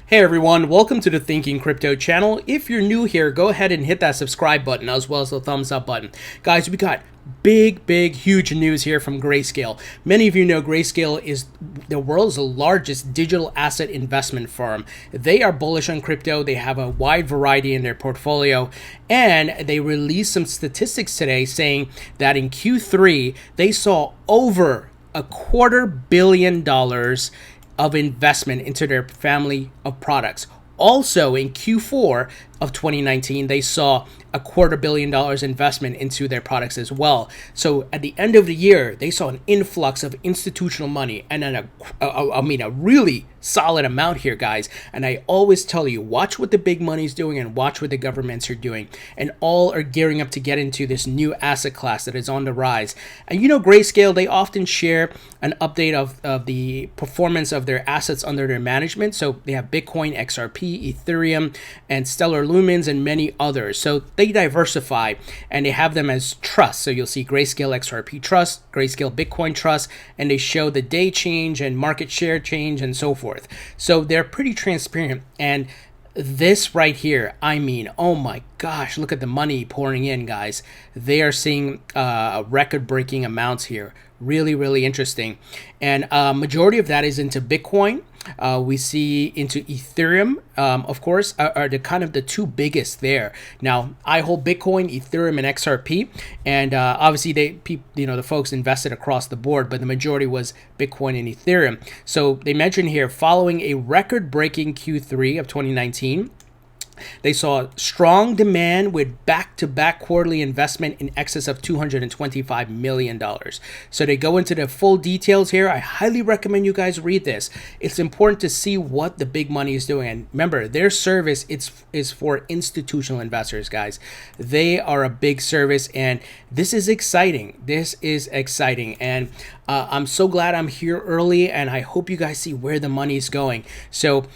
Hey everyone, welcome to the Thinking Crypto channel. If you're new here, go ahead and hit that subscribe button as well as the thumbs up button. Guys, we got big, huge news here from Grayscale. Many of you know Grayscale is the world's largest digital asset investment firm. They are bullish on crypto. They have a wide variety in their portfolio, and they released some statistics today saying that in Q3, they saw over $250 million of investment into their family of products. Also in Q4 of 2019, they saw $250 million investment into their products as well. So at the end of the year, they saw an influx of institutional money, and then a really solid amount here, guys. And I always tell you, watch what the big money is doing and watch what the governments are doing. And all are gearing up to get into this new asset class that is on the rise. And you know, Grayscale, they often share an update of the performance of their assets under their management. So they have Bitcoin, XRP, Ethereum, and Stellar Lumens, and many others. So they diversify and they have them as trusts. So you'll see Grayscale XRP Trust, Grayscale Bitcoin Trust, and they show the day change and market share change and so forth. So they're pretty transparent. And this right here, I mean, oh my gosh, look at the money pouring in, guys. They are seeing record-breaking amounts here. Really interesting. And majority of that is into Bitcoin. We see into Ethereum, of course, are the kind of the two biggest there. Now, I hold Bitcoin, Ethereum, and XRP, and obviously the folks invested across the board, but the majority was Bitcoin and Ethereum. So they mentioned here, following a record-breaking Q3 of 2019. They saw strong demand with back-to-back quarterly investment in excess of $225 million. So they go into the full details here. I highly recommend you guys read this. It's important to see what the big money is doing. And remember, their service is for institutional investors, guys. They are a big service, and this is exciting. And I'm so glad I'm here early, and I hope you guys see where the money is going. So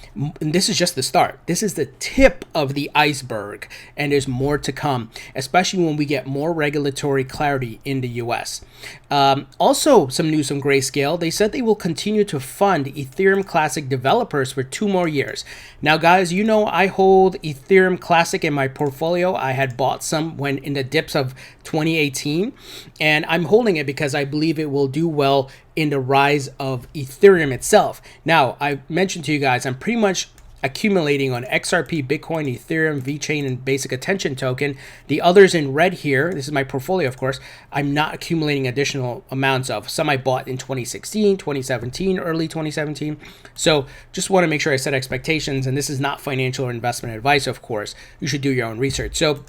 this is just the start. This is the tip of the iceberg, and there's more to come, especially when we get more regulatory clarity in the US. Also, some news from Grayscale. They said they will continue to fund Ethereum Classic developers for 2 more years. Now, guys, you know I hold Ethereum Classic in my portfolio. I had bought some when in the dips of 2018, and I'm holding it because I believe it will do well in the rise of Ethereum itself. Now, I mentioned to you guys, I'm pretty much accumulating on XRP, Bitcoin, Ethereum, VeChain, and Basic Attention Token. The others in red here, this is my portfolio, of course, I'm not accumulating additional amounts of. Some I bought in 2016, 2017, early 2017. So just want to make sure I set expectations, and this is not financial or investment advice, of course. You should do your own research. So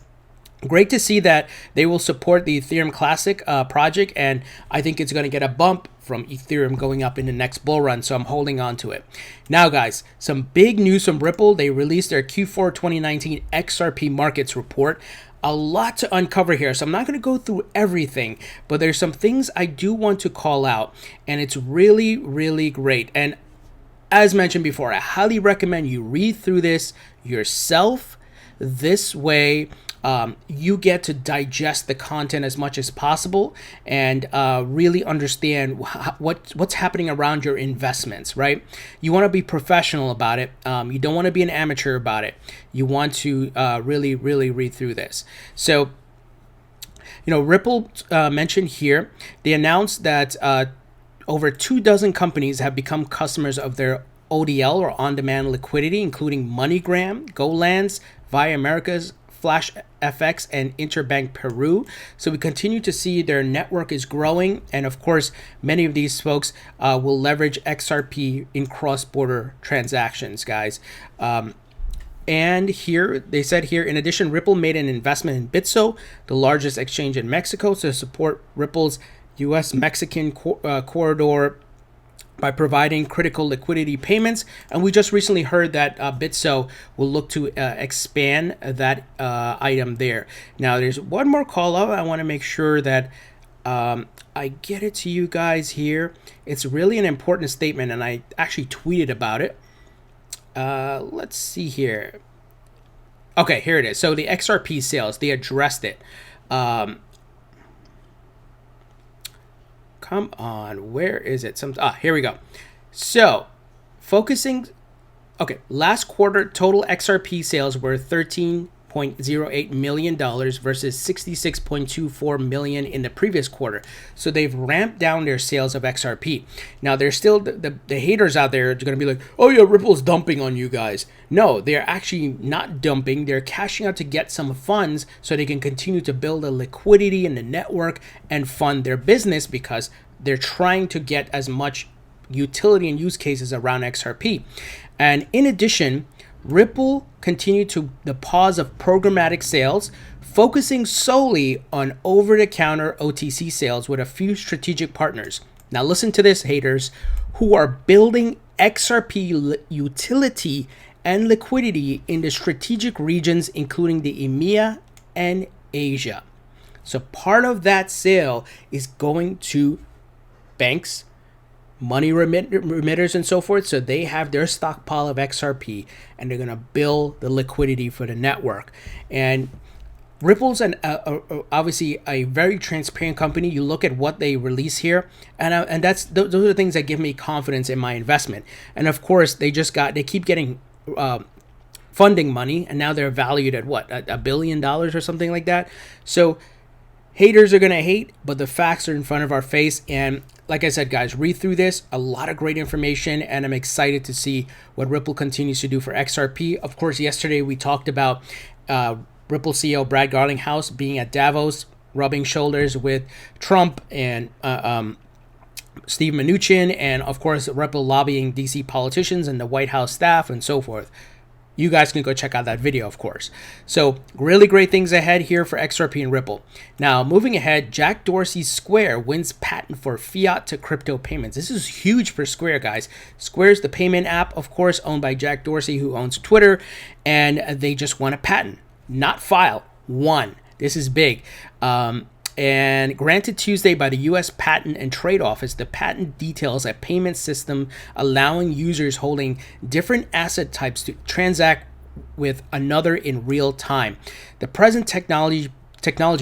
great to see that they will support the Ethereum Classic project, and I think it's going to get a bump from Ethereum going up in the next bull run, so I'm holding on to it. Now, guys, some big news from Ripple. They released their Q4 2019 XRP Markets Report. A lot to uncover here, so I'm not going to go through everything, but there's some things I do want to call out, and it's really great. And as mentioned before, I highly recommend you read through this yourself. This way, you get to digest the content as much as possible and really understand what's happening around your investments, right? You want to be professional about it. You don't want to be an amateur about it. You want to really read through this. So, you know, Ripple mentioned here, they announced that over 24 companies have become customers of their ODL, or on-demand liquidity, including MoneyGram, GoLands, Via Americas, Flash FX, and Interbank Peru. So we continue to see their network is growing, and of course many of these folks will leverage XRP in cross-border transactions, guys. And here they said here, in addition, Ripple made an investment in Bitso, the largest exchange in Mexico, to support Ripple's US-Mexican corridor by providing critical liquidity payments. And we just recently heard that Bitso will look to expand that item there. Now, there's one more call out. I want to make sure that I get it to you guys here. It's really an important statement, and I actually tweeted about it. Let's see here. Okay, here it is. So the XRP sales, they addressed it. Come on, where is it? Here we go. So, focusing Okay, last quarter total XRP sales were $13.08 million versus $66.24 million in the previous quarter. So they've ramped down their sales of XRP. Now there's still the haters out there are going to be like, oh yeah, Ripple's dumping on you guys. No, they're actually not dumping. They're cashing out to get some funds so they can continue to build a liquidity in the network and fund their business, because they're trying to get as much utility and use cases around XRP. And in addition, Ripple continued to the pause of programmatic sales, focusing solely on over-the-counter OTC sales with a few strategic partners. Now listen to this, haters, who are building XRP utility and liquidity in the strategic regions, including the EMEA and Asia. So part of that sale is going to banks, money remitters, and so forth. So they have their stockpile of XRP and they're going to build the liquidity for the network. And Ripple's obviously a very transparent company. You look at what they release here, and those are the things that give me confidence in my investment. And of course, they keep getting funding money, and now they're valued at what, $1 billion or something like that. So haters are going to hate, but the facts are in front of our face. And like I said, guys, read through this. A lot of great information, and I'm excited to see what Ripple continues to do for XRP. Of course, yesterday we talked about Ripple CEO Brad Garlinghouse being at Davos, rubbing shoulders with Trump and Steve Mnuchin, and of course, Ripple lobbying DC politicians and the White House staff and so forth. You guys can go check out that video, of course. So really great things ahead here for XRP and Ripple. Now, moving ahead, Jack Dorsey's Square wins patent for Fiat-to-Crypto payments. This is huge for Square, guys. Square's the payment app, of course, owned by Jack Dorsey, who owns Twitter, and they just won a patent. Not file, won. This is big. And granted Tuesday by the U.S. Patent and Trade Office, the patent details a payment system allowing users holding different asset types to transact with another in real time. The present technology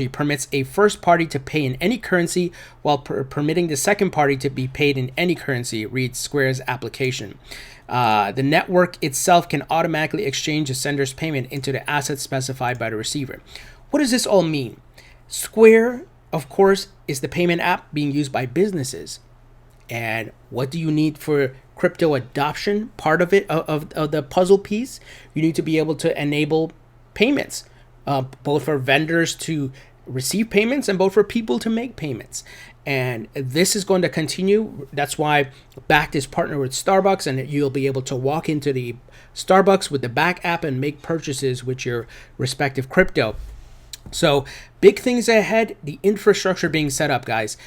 permits a first party to pay in any currency while permitting the second party to be paid in any currency, reads Square's application. The network itself can automatically exchange the sender's payment into the asset specified by the receiver. What does this all mean? Square, of course, is the payment app being used by businesses. And what do you need for crypto adoption? Part of it, of the puzzle piece, you need to be able to enable payments, both for vendors to receive payments and both for people to make payments. And this is going to continue. That's why Bakkt is partnered with Starbucks, and you'll be able to walk into the Starbucks with the Bakkt app and make purchases with your respective crypto. So big things ahead, the infrastructure being set up, guys.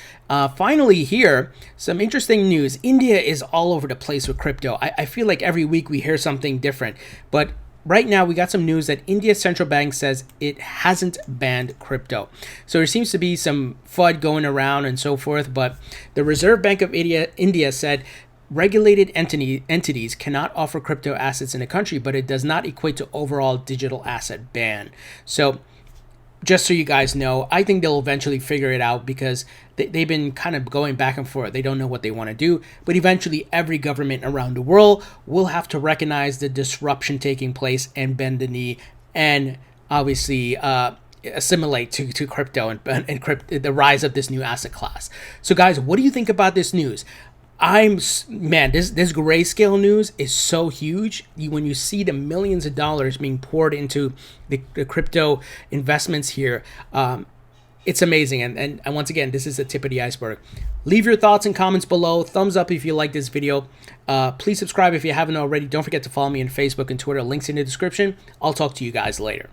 Finally here, some interesting news. India is all over the place with crypto. I feel like every week we hear something different. But right now we got some news that India's central bank says it hasn't banned crypto. So there seems to be some FUD going around and so forth. But the Reserve Bank of India said regulated entities cannot offer crypto assets in the country, but it does not equate to overall digital asset ban. So just so you guys know, I think they'll eventually figure it out, because they've been kind of going back and forth. They don't know what they want to do, but eventually every government around the world will have to recognize the disruption taking place and bend the knee and obviously assimilate to crypto and the rise of this new asset class. So guys, what do you think about this news? This Grayscale news is so huge. When you see the millions of dollars being poured into the crypto investments here, it's amazing. And once again, this is the tip of the iceberg. Leave your thoughts and comments below. Thumbs up if you like this video. Please subscribe if you haven't already. Don't forget to follow me on Facebook and Twitter. Links in the description. I'll talk to you guys later.